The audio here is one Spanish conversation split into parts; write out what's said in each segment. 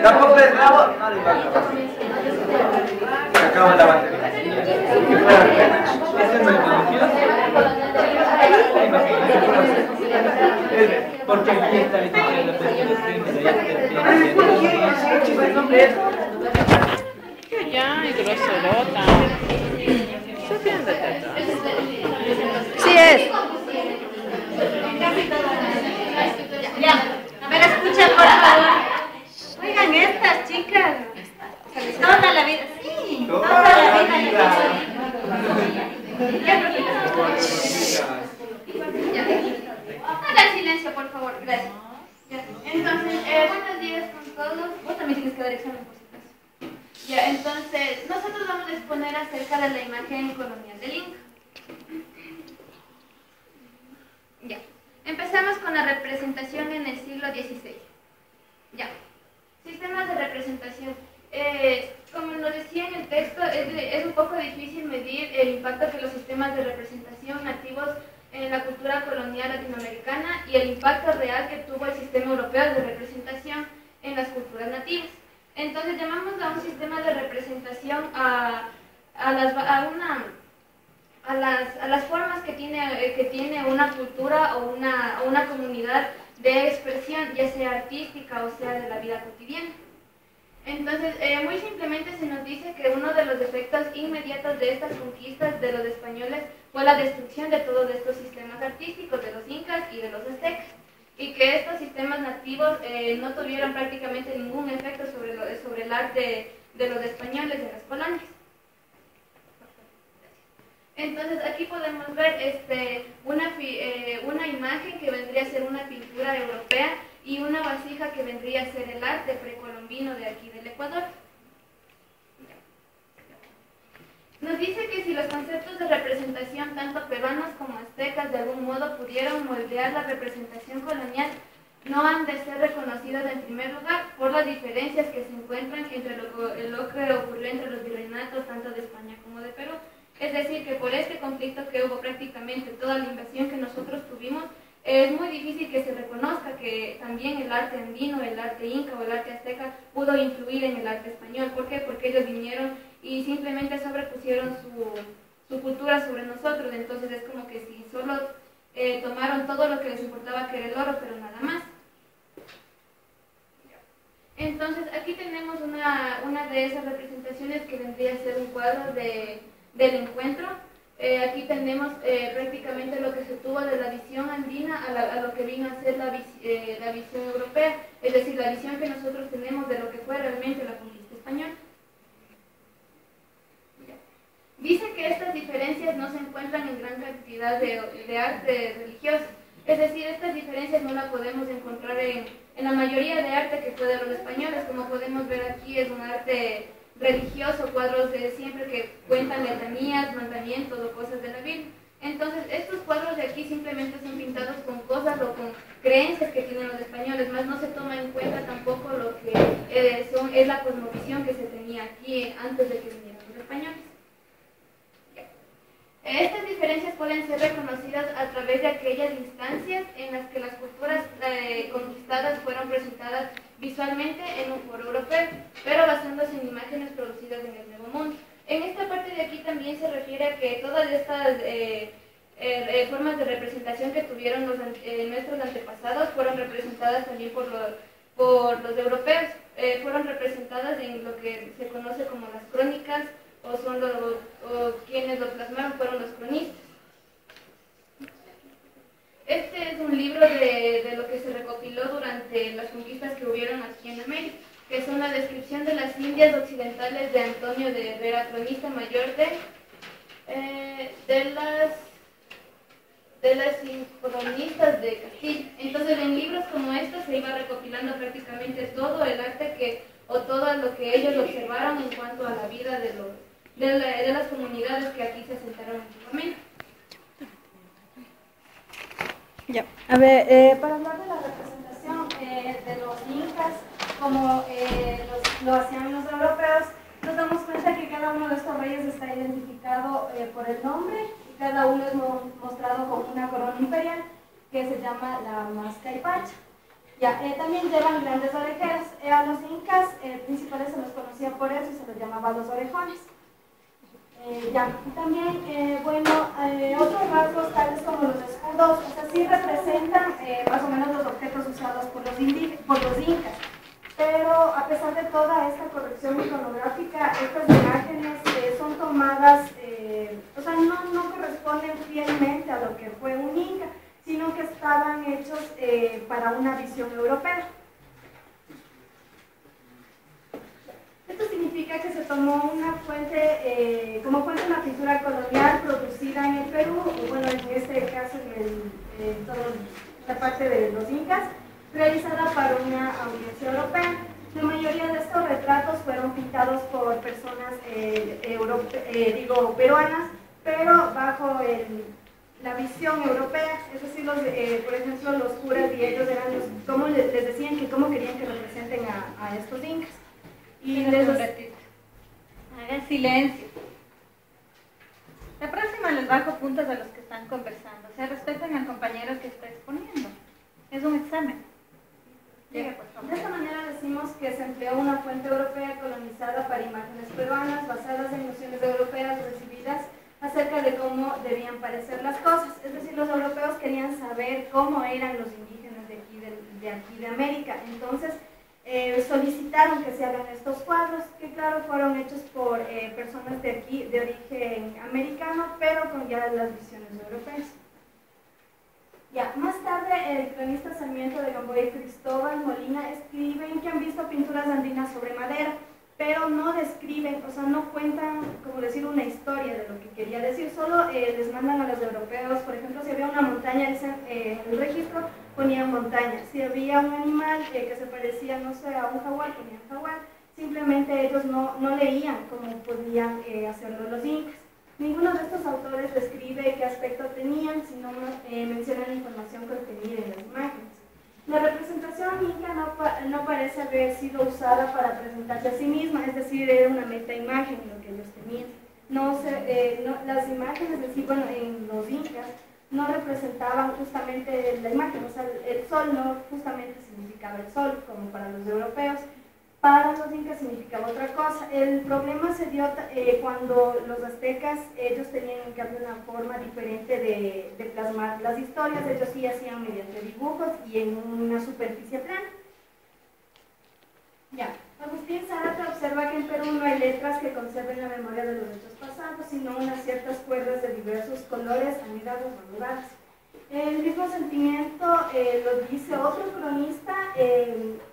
Tampoco es bravo, no le va a acabar. Se acaba la batería. Porque aquí está diciendo Ya, y groserota. Sí es. Ya, a ver, escuchen por favor. Oigan, estas chicas, toda la vida, sí, toda la vida. Hagan silencio, por favor, gracias. Ya. Entonces, buenos días con todos. Vos también tienes que dar examen, por si acaso. Ya, entonces, nosotros vamos a exponer acerca de la imagen colonial del Inca. Ya. Empezamos con la representación en el siglo XVI. Ya. Sistemas de representación. Como nos decía en el texto, es un poco difícil medir el impacto que los sistemas de representación nativos en la cultura colonial latinoamericana y el impacto real que tuvo el sistema europeo de representación en las culturas nativas. Entonces llamamos a un sistema de representación a las formas que tiene una cultura o una comunidad de expresión, ya sea artística o sea de la vida cotidiana. Entonces, muy simplemente se nos dice que uno de los efectos inmediatos de estas conquistas de los españoles fue la destrucción de todos estos sistemas artísticos de los incas y de los aztecas, y que estos sistemas nativos no tuvieron prácticamente ningún efecto sobre el arte de los españoles en las colonias. Entonces aquí podemos ver una imagen que vendría a ser una pintura europea y una vasija que vendría a ser el arte precolombino de aquí del Ecuador. Nos dice que si los conceptos de representación, tanto peruanos como aztecas, de algún modo pudieron moldear la representación colonial, no han de ser reconocidos en primer lugar por las diferencias que se encuentran entre lo que ocurrió entre los virreinatos tanto de España como de Perú. Es decir, que por este conflicto que hubo prácticamente toda la invasión que nosotros tuvimos, es muy difícil que se reconozca que también el arte andino, el arte inca o el arte azteca pudo influir en el arte español. ¿Por qué? Porque ellos vinieron y simplemente sobrepusieron su cultura sobre nosotros. Entonces es como que si solo tomaron todo lo que les importaba, que era el oro, pero nada más. Entonces aquí tenemos una de esas representaciones que vendría a ser un cuadro del encuentro. Aquí tenemos prácticamente lo que se tuvo de la visión andina a lo que vino a ser la visión europea, es decir, la visión que nosotros tenemos de lo que fue realmente la conquista española. Dice que estas diferencias no se encuentran en gran cantidad de arte religioso, es decir, estas diferencias no las podemos encontrar en la mayoría de arte que fue de los españoles. Como podemos ver aquí, es un arte religioso, cuadros de siempre que cuentan letanías, mandamientos o cosas de la Biblia. Entonces, estos cuadros de aquí simplemente son pintados con cosas o con creencias que tienen los españoles, más no se toma en cuenta tampoco lo que es la cosmovisión que se tenía aquí antes de que vinieran los españoles. Estas diferencias pueden ser reconocidas a través de aquellas instancias en las que las culturas conquistadas fueron presentadas visualmente en un foro europeo, pero basándose en imágenes producidas en el Nuevo Mundo. En esta parte de aquí también se refiere a que todas estas formas de representación que tuvieron nuestros antepasados fueron representadas también por los europeos, fueron representadas en lo que se conoce como las crónicas, o quienes lo plasmaron fueron los cronistas. Este es un libro de lo que se recopiló durante las conquistas que hubieron aquí en América, que son la descripción de las Indias occidentales de Antonio de Herrera, cronista mayor de las sincronistas de Castilla. Entonces, en libros como estos se iba recopilando prácticamente todo el arte o todo lo que ellos observaron en cuanto a la vida de las comunidades que aquí se asentaron antiguamente. Ya. A ver, para hablar de la representación de los incas como lo hacían los europeos, nos damos cuenta que cada uno de estos reyes está identificado por el nombre y cada uno es mostrado con una corona imperial que se llama la mascaipacha. Ya, también llevan grandes orejeras. A los incas principales se los conocía por eso y se los llamaba los orejones. Ya, también, bueno, otros rasgos tales como los escudos, o sea, sí representan más o menos los objetos usados por los incas. Pero a pesar de toda esta corrección iconográfica, estas imágenes son tomadas, o sea, no corresponden fielmente a lo que fue un inca, sino que estaban hechos para una visión europea. Esto significa que se tomó una fuente, como fuente una pintura colonial producida en el Perú, o bueno, en este caso en toda la parte de los incas, realizada para una audiencia europea. La mayoría de estos retratos fueron pintados por personas peruanas, pero bajo la visión europea, es decir, por ejemplo, los curas y ellos eran como les decían que cómo querían que representen a estos incas. Y les hagan silencio. La próxima les bajo puntos a los que están conversando. O sea, respeten al compañero que está exponiendo. Es un examen. De esta manera decimos que se empleó una fuente europea colonizada para imágenes peruanas basadas en nociones europeas recibidas acerca de cómo debían parecer las cosas. Es decir, los europeos querían saber cómo eran los indígenas de aquí de América. Entonces, solicitaron que se hagan estos cuadros, que claro fueron hechos por personas de aquí, de origen americano, pero con ya las visiones europeas. Ya, más tarde el cronista Sarmiento de Gamboa y Cristóbal Molina escriben que han visto pinturas andinas sobre madera, pero no describen, o sea, no cuentan, como decir, una historia de lo que quería decir, solo les mandan a los europeos, por ejemplo, si había una montaña, dicen, en el registro ponían montaña, si había un animal que se parecía, no sé, a un jaguar, ponían jaguar, simplemente ellos no leían como podían hacerlo los incas. Ninguno de estos autores describe qué aspecto tenían, sino mencionan la información contenida en las imágenes. La representación inca no parece haber sido usada para presentarse a sí misma, es decir, era una metaimagen lo que ellos tenían. Las imágenes, es decir, bueno, en los incas no representaban justamente la imagen, o sea, el sol no justamente significaba el sol, como para los europeos. Para los incas significaba otra cosa. El problema se dio cuando los aztecas, ellos tenían en cambio una forma diferente de plasmar las historias. Ellos sí hacían mediante dibujos y en una superficie plana. Ya. Agustín Zárate observa que en Perú no hay letras que conserven la memoria de los hechos pasados, sino unas ciertas cuerdas de diversos colores anidadas o anudadas. El mismo sentimiento lo dice otro cronista,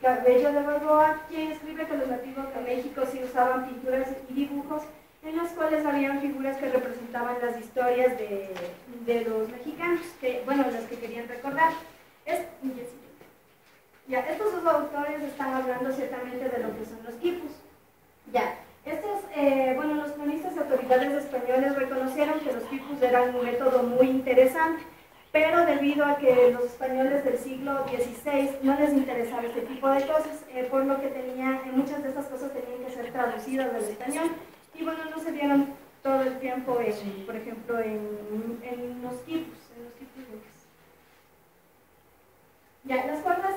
Cabello de Balboa, quien escribe que los nativos de México sí usaban pinturas y dibujos en los cuales habían figuras que representaban las historias de los mexicanos, bueno, las que querían recordar. Estos dos autores están hablando ciertamente de lo que son los quipus. Bueno, los cronistas y autoridades españoles reconocieron que los quipus eran un método muy interesante, pero debido a que los españoles del siglo XVI no les interesaba este tipo de cosas, por lo que muchas de estas cosas tenían que ser traducidas del español, y bueno, no se dieron todo el tiempo, por ejemplo, en los quipus incas. Las cuerdas,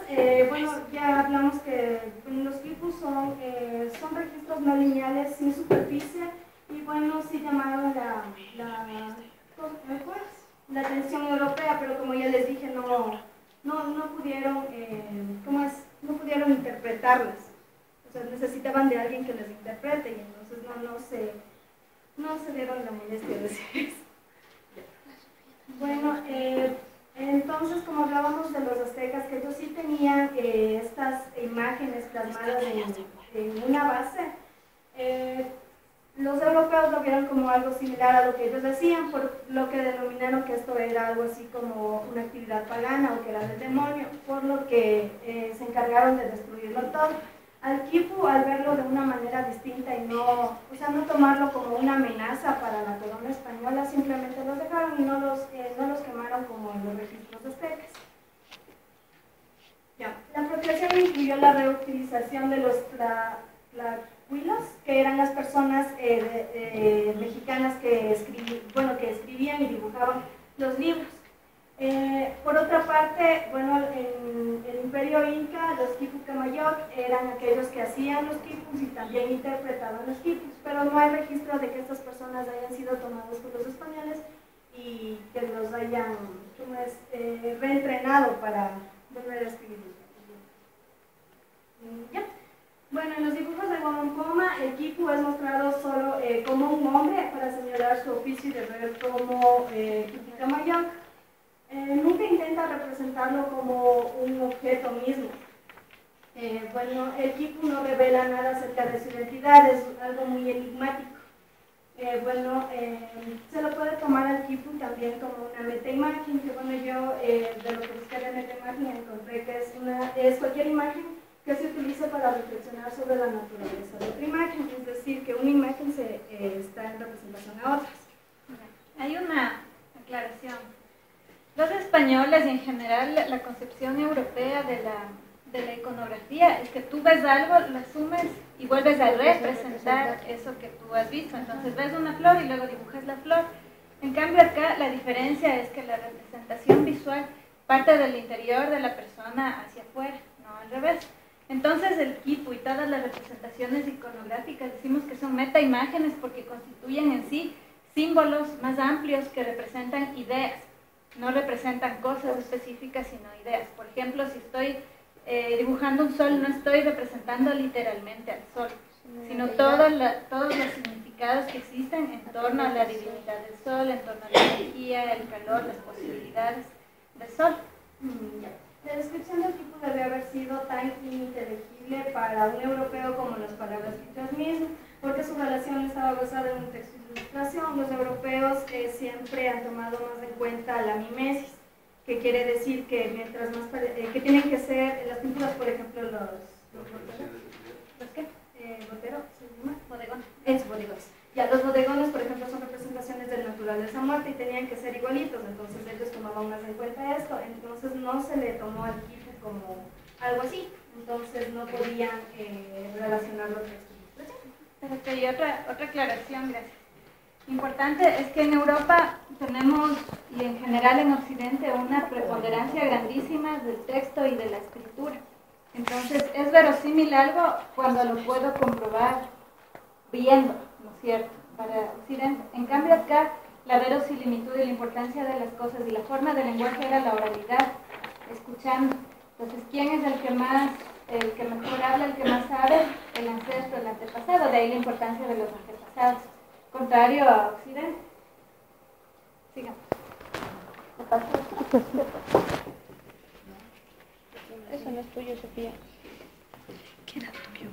bueno, ya hablamos que los quipus son registros no lineales sin superficie, y bueno, sí llamaron la atención europea, pero como ya les dije, no pudieron, no pudieron interpretarlas. O sea, necesitaban de alguien que les interprete, y entonces no se dieron la molestia de decir eso. Bueno, entonces, como hablábamos de los aztecas, que ellos sí tenían estas imágenes plasmadas en una base, los europeos lo vieron como algo similar a lo que ellos decían, por lo que denominaron que esto era algo así como una actividad pagana o que era del demonio, por lo que se encargaron de destruirlo todo. Al quipu, al verlo de una manera distinta y no tomarlo como una amenaza para la corona española, simplemente los dejaron y no los quemaron como en los registros aztecas. Ya. La apropiación incluyó la reutilización de los tlacuilos, que eran las personas mexicanas que escribían y dibujaban los libros. Por otra parte, bueno, en el Imperio Inca, los quipu camayoc eran aquellos que hacían los quipus y también interpretaban los quipus, pero no hay registro de que estas personas hayan sido tomadas por los españoles y que los hayan reentrenado para volver a escribir. Ya. Bueno, en los dibujos de Guamampoma, el quipu es mostrado solo como un hombre para señalar su oficio y deber como quipu camayoc. Nunca intenta representarlo como un objeto mismo. Bueno, el quipu no revela nada acerca de su identidad, es algo muy enigmático. Se lo puede tomar al quipu también como una metaimagen, que bueno, yo de lo que busqué de metaimagen encontré que es cualquier imagen que se utilice para reflexionar sobre la naturaleza de otra imagen, es decir, que una imagen está en representación a otras. Hay una aclaración. Los españoles y en general la concepción europea de la iconografía es que tú ves algo, lo asumes y vuelves a representar eso que tú has visto. Entonces ves una flor y luego dibujas la flor. En cambio acá la diferencia es que la representación visual parte del interior de la persona hacia afuera, no al revés. Entonces el quipu y todas las representaciones iconográficas decimos que son metaimágenes porque constituyen en sí símbolos más amplios que representan ideas. No representan cosas específicas, sino ideas. Por ejemplo, si estoy dibujando un sol, no estoy representando literalmente al sol, sino todos los significados que existen en torno a la divinidad del sol, en torno a la energía, el calor, las posibilidades del sol. La descripción del tipo debe haber sido tan ininteligible para un europeo como las palabras escritas mismas, porque su relación estaba basada en un texto de ilustración. Los europeos siempre han tomado más en cuenta la mimesis, que quiere decir que mientras más que tienen que ser las pinturas, por ejemplo, ¿los qué? ¿Botero? ¿Se llama? Bodegón. Es bodegones. Ya, los bodegones, por ejemplo, son representaciones del naturaleza muerta y tenían que ser igualitos, entonces ellos tomaban más en cuenta esto, entonces no se le tomó al quipu como algo así, entonces no podían relacionar los textos. Y otra aclaración, gracias. Importante es que en Europa tenemos, y en general en Occidente, una preponderancia grandísima del texto y de la escritura. Entonces, es verosímil algo cuando lo puedo comprobar viendo, ¿no es cierto?, para Occidente. En cambio acá, la verosimilitud y la importancia de las cosas y la forma del lenguaje era la oralidad, escuchando. Entonces, ¿quién es el que mejor habla, el que más sabe? El ancestro, el antepasado, de ahí la importancia de los antepasados. Contrario a Occidente. Sigamos. Eso no es tuyo, Sofía. ¿Qué era tuyo?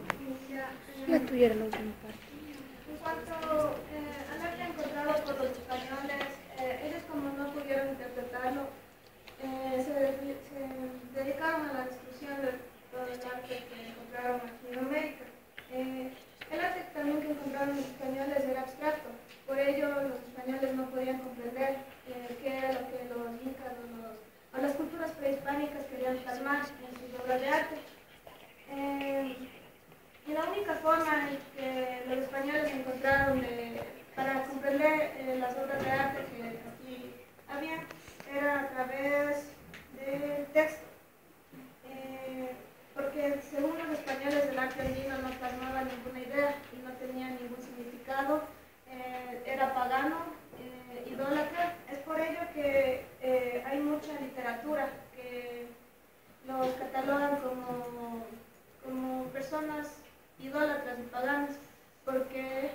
La tuya era la última parte. En cuanto al arte encontrado por los españoles, ellos como no pudieron interpretarlo, se dedicaron a la destrucción de todo el arte que encontraron aquí en América. El arte también que encontraron los españoles era abstracto, por ello los españoles no podían comprender qué era lo que los incas o las culturas prehispánicas querían plasmar en sus obras de arte. Y la única forma en que los españoles encontraron para comprender las obras de arte que aquí había era a través del texto. Porque según los españoles el arte andino no plasmaba ninguna idea y no tenía ningún significado, era pagano, idólatra. Es por ello que hay mucha literatura que los catalogan como personas idólatras y paganas, porque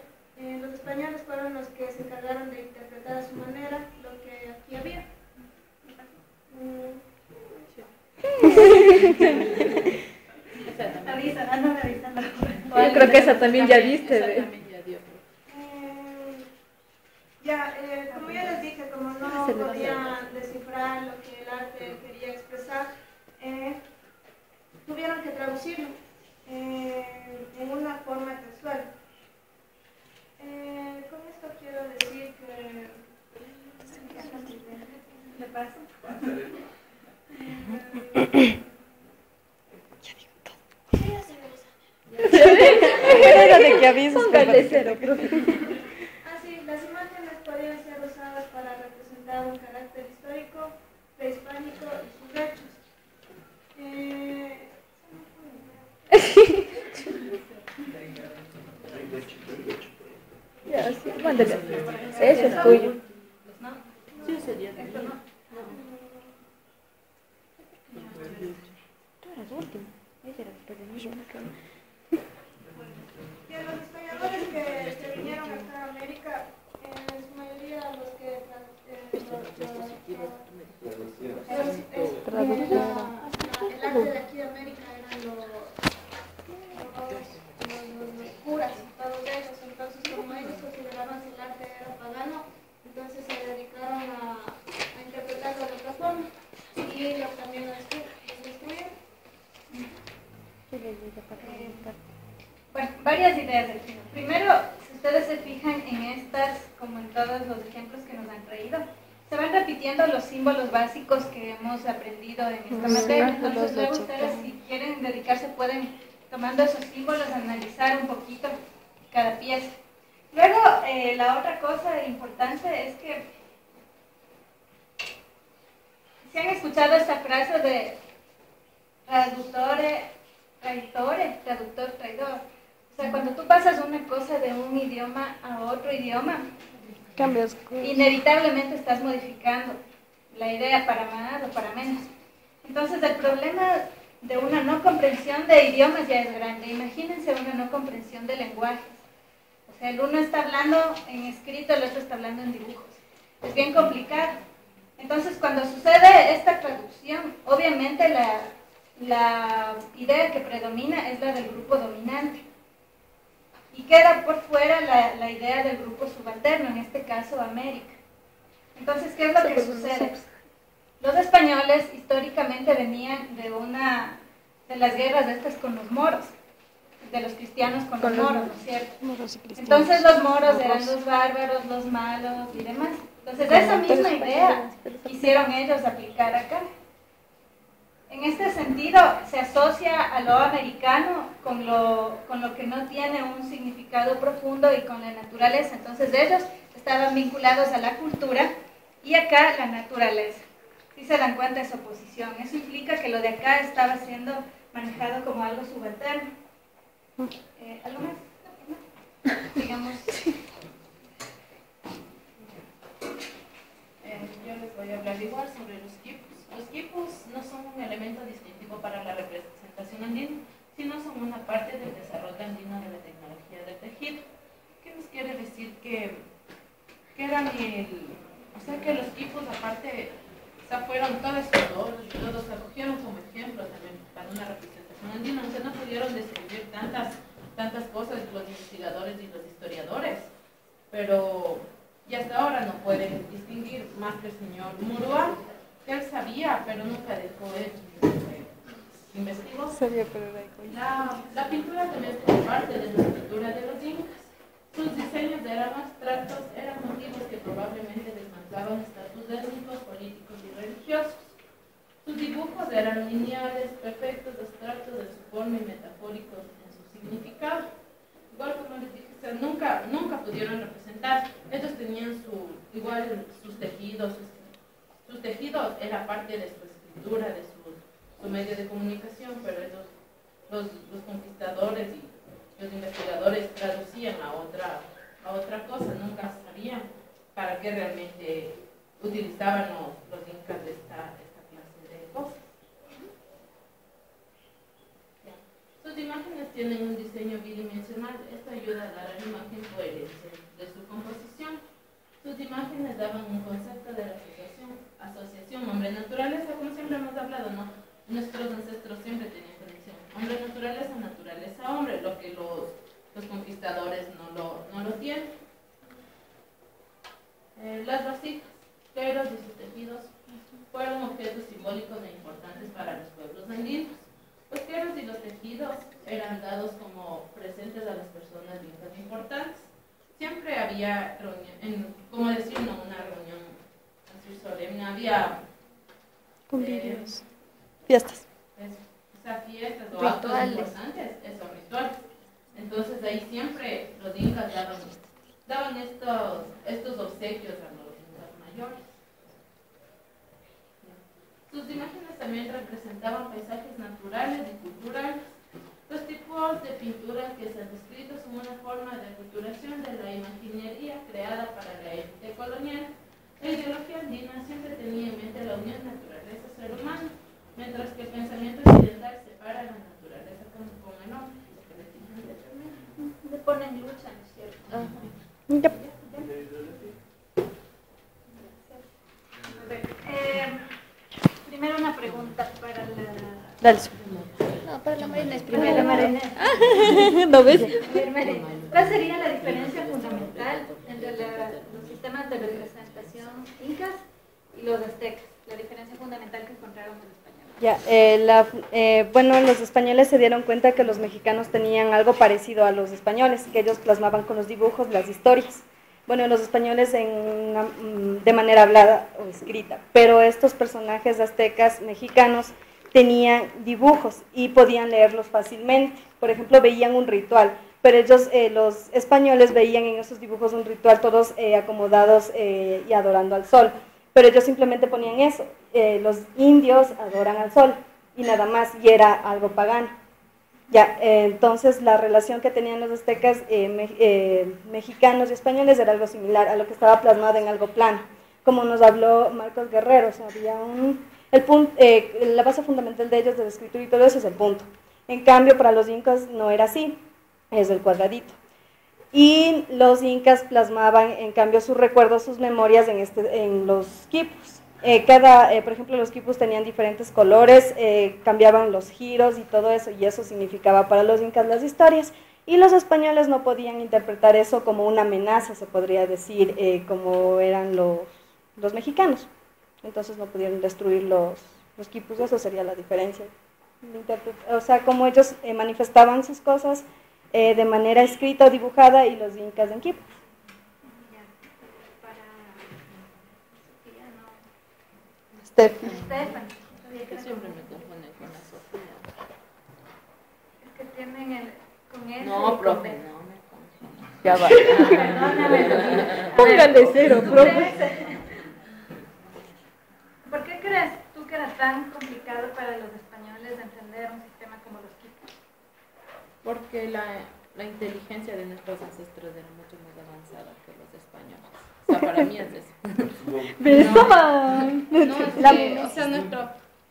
los españoles fueron los que se encargaron de interpretar a su manera lo que aquí había. Yo creo que esa también ya viste. Como ya les dije, como no podían descifrar lo que el arte quería expresar, tuvieron que traducirlo en una forma textual. Con esto quiero decir que... ¿Le paso? Dile que avises. Póngale cero, profe. Así, las imágenes podían ser usadas para representar un carácter histórico, prehispánico y sus hechos. Ya, sí, mándale. Ese es tuyo. Sí, sería de esto, ¿no? Tú eras último. Ese era después de mí. Y a los historiadores que vinieron acá a América, en su mayoría los que el arte de aquí de América eran los curas, todos ellos. Entonces, como ellos consideraban que el arte era pagano, entonces se dedicaron a interpretarlo de otra forma y también lo destruyeron. Bueno, varias ideas del film. Primero, si ustedes se fijan en estas, como en todos los ejemplos que nos han traído, se van repitiendo los símbolos básicos que hemos aprendido en esta materia. Entonces, luego ustedes, si quieren dedicarse, pueden, tomando esos símbolos, analizar un poquito cada pieza. Luego, la otra cosa importante es que, si han escuchado esta frase de traductor, traidor. O sea, cuando tú pasas una cosa de un idioma a otro idioma, Cambias. inevitablemente estás modificando la idea para más o para menos. Entonces, el problema de una no comprensión de idiomas ya es grande. Imagínense una no comprensión de lenguajes. O sea, el uno está hablando en escrito, el otro está hablando en dibujos. Es bien complicado. Entonces, cuando sucede esta traducción, obviamente la idea que predomina es la del grupo dominante. Y queda por fuera la idea del grupo subalterno, en este caso América. Entonces, ¿qué es lo que sucede? Los españoles históricamente venían de las guerras estas con los moros, de los cristianos con los moros, ¿no es cierto? Entonces los moros eran los bárbaros, los malos y demás. Entonces esa misma idea quisieron ellos aplicar acá. En este sentido, se asocia a lo americano con lo que no tiene un significado profundo y con la naturaleza. Entonces ellos estaban vinculados a la cultura y acá la naturaleza. Si se dan cuenta de esa oposición, eso implica que lo de acá estaba siendo manejado como algo subalterno. ¿Algo más? Digamos. Yo les voy a hablar igual sobre los quipus. Los quipus no son un elemento distintivo para la representación andina, sino son una parte del desarrollo andino de la tecnología del tejido. ¿Qué nos quiere decir? Que eran que los quipus, aparte, fueron todos escultores y todos se acogieron como ejemplo también para una representación andina. O sea, no pudieron describir tantas cosas los investigadores y los historiadores, pero y hasta ahora no pueden distinguir más que el señor Murúa, que él sabía, pero nunca dejó él investigó. Sabía, pero era la pintura también fue parte de la cultura de los incas. Sus diseños eran abstractos, eran motivos que probablemente desmarcaban estatus étnicos, políticos y religiosos. Sus dibujos eran lineales, perfectos, abstractos de su forma y metafóricos en su significado. Igual como les dije, o sea, nunca pudieron representar. Ellos tenían sus tejidos. Sus tejidos era parte de su escritura, de su medio de comunicación, pero ellos, los conquistadores y los investigadores traducían a otra cosa, nunca sabían para qué realmente utilizaban los incas de esta clase de cosas. Sus imágenes tienen un diseño bidimensional. Esto ayuda a dar a la imagen coherencia de su composición. Sus imágenes daban un concepto de la asociación hombre-naturaleza, como siempre hemos hablado, ¿no? Nuestros ancestros siempre tenían conexión. Hombre-naturaleza, naturaleza-hombre, lo que los conquistadores no lo tienen. Las vasijas, cleros y sus tejidos fueron objetos simbólicos e importantes para los pueblos andinos. Los cleros y los tejidos eran dados como presentes a las personas viejas importantes. Siempre había reunión, como decirlo, una reunión así solemne, había convivios, fiestas. Fiestas o actos importantes, esos rituales. Entonces ahí siempre los incas daban estos obsequios a los incas mayores. Sus imágenes también representaban paisajes naturales y culturales. Los tipos de pintura que se han descrito son una forma de aculturación de la imaginería creada para la élite colonial. La ideología andina siempre tenía en mente la unión naturaleza-ser humano, mientras que el pensamiento occidental separa la naturaleza con el hombre. Le ponen lucha, ¿no es cierto? Yep. Primero una pregunta para la... Dale. No, para la Marina es Primero, primero. Marina. ¿No ves? A ver, Marina, ¿cuál sería la diferencia fundamental entre los sistemas de representación incas y los aztecas? La diferencia fundamental que encontraron en español. Ya, bueno, los españoles se dieron cuenta que los mexicanos tenían algo parecido a los españoles, que ellos plasmaban con los dibujos las historias. Bueno, los españoles de manera hablada o escrita, pero estos personajes aztecas mexicanos tenían dibujos y podían leerlos fácilmente. Por ejemplo, veían un ritual, pero ellos, los españoles, veían en esos dibujos un ritual todos acomodados y adorando al sol, pero ellos simplemente ponían eso, los indios adoran al sol y nada más, y era algo pagano. Ya, entonces la relación que tenían los aztecas, mexicanos y españoles era algo similar a lo que estaba plasmado en algo plano, como nos habló Marcos Guerrero. O sea, había la base fundamental de ellos, de la escritura y todo eso, es el punto. En cambio, para los incas no era así, es el cuadradito. Y los incas plasmaban, en cambio, sus recuerdos, sus memorias en los quipus. Por ejemplo, los quipus tenían diferentes colores, cambiaban los giros y todo eso, y eso significaba para los incas las historias. Y los españoles no podían interpretar eso como una amenaza, se podría decir, como eran los mexicanos. Entonces no pudieron destruir los quipus, eso sería la diferencia. O sea, como ellos manifestaban sus cosas de manera escrita o dibujada, y los incas en quipus. Estefan. Que siempre me confunden con la Sofía. Es que tienen con él. No, profe, no me confundo. Ya va. Perdóname. Póngale cero, profe. ¿Por qué crees tú que era tan complicado para los españoles entender un sistema como los quipus? Porque la inteligencia de nuestros ancestros era mucho más avanzada que los españoles. O sea, para mí es eso.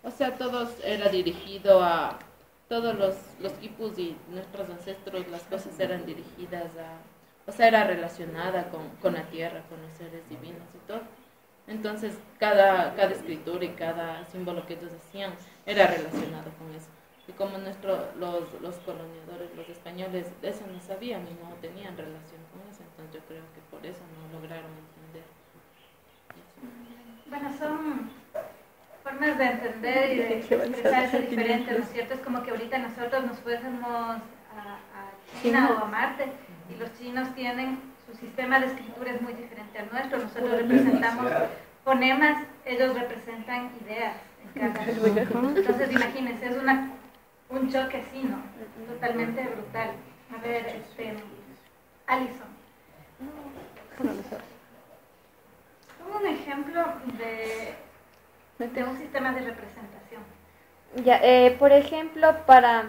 O sea, todos era dirigido a todos los quipus y nuestros ancestros, las cosas eran dirigidas o sea, era relacionada con la tierra, con los seres divinos y todo. Entonces, cada escritura y cada símbolo que ellos hacían era relacionado con eso. Y como los colonizadores, los españoles, de eso no sabían y no tenían relación con eso, entonces yo creo que por eso no lograron entender. Bueno, son formas de entender y de expresarse diferentes, ¿no es cierto? Es como que ahorita nosotros nos fuésemos a China o a Marte, y los chinos tienen su sistema de escritura es muy diferente al nuestro. Nosotros representamos fonemas, ellos representan ideas en cada uno. Entonces imagínense, es un choque así, ¿no? Totalmente brutal. A ver, Alison, un ejemplo de un sistema de representación. Ya, por ejemplo, para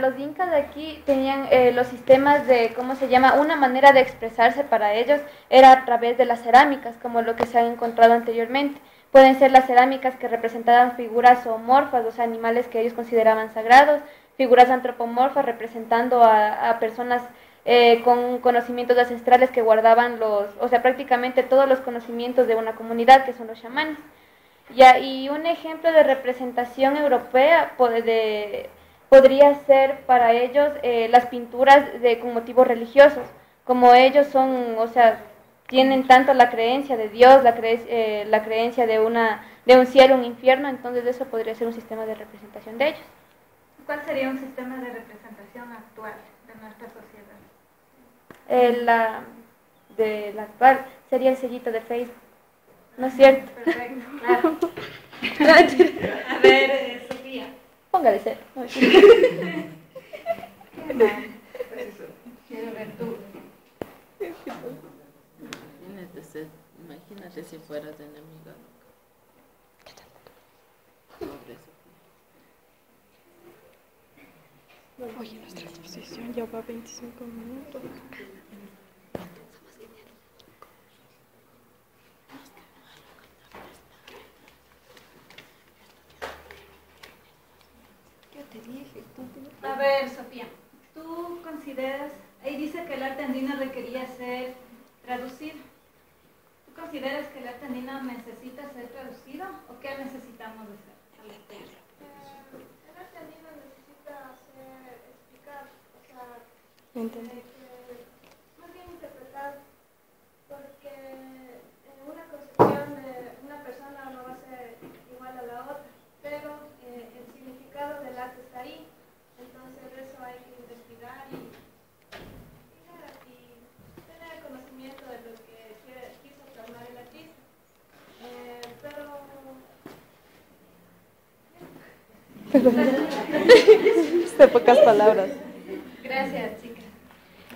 los incas de aquí tenían los sistemas de, ¿cómo se llama? Una manera de expresarse para ellos era a través de las cerámicas, como lo que se han encontrado anteriormente. Pueden ser las cerámicas que representaban figuras zoomorfas, o sea, animales que ellos consideraban sagrados, figuras antropomorfas representando a personas con conocimientos ancestrales que guardaban o sea, prácticamente todos los conocimientos de una comunidad, que son los chamanes. Ya, y un ejemplo de representación europea podría ser para ellos las pinturas con motivos religiosos, como ellos son, o sea, tienen tanto la creencia de Dios, la creencia de un cielo, un infierno, entonces eso podría ser un sistema de representación de ellos. ¿Cuál sería un sistema de representación actual de nuestra sociedad? La actual sería el sellito de Facebook, ¿no es cierto? Perfecto, claro. A ver, Sofía. Póngale cero. Quiero ver tú. Imagínate si fueras enemiga. Pobre Sofía. Oye, nuestra exposición ya va 25 minutos. A ver, Sofía, ¿tú consideras, ahí dice que el arte andino requería ser traducido? ¿Tú consideras que el arte andino necesita ser traducido o qué necesitamos de ser? El arte andino necesita ser explicado, o sea, más bien interpretado, porque una concepción de una persona no va a ser igual a la otra, pero el significado del arte está ahí, entonces eso hay que investigar y tener conocimiento de lo que quiso plasmar el artista. De pocas palabras. Gracias.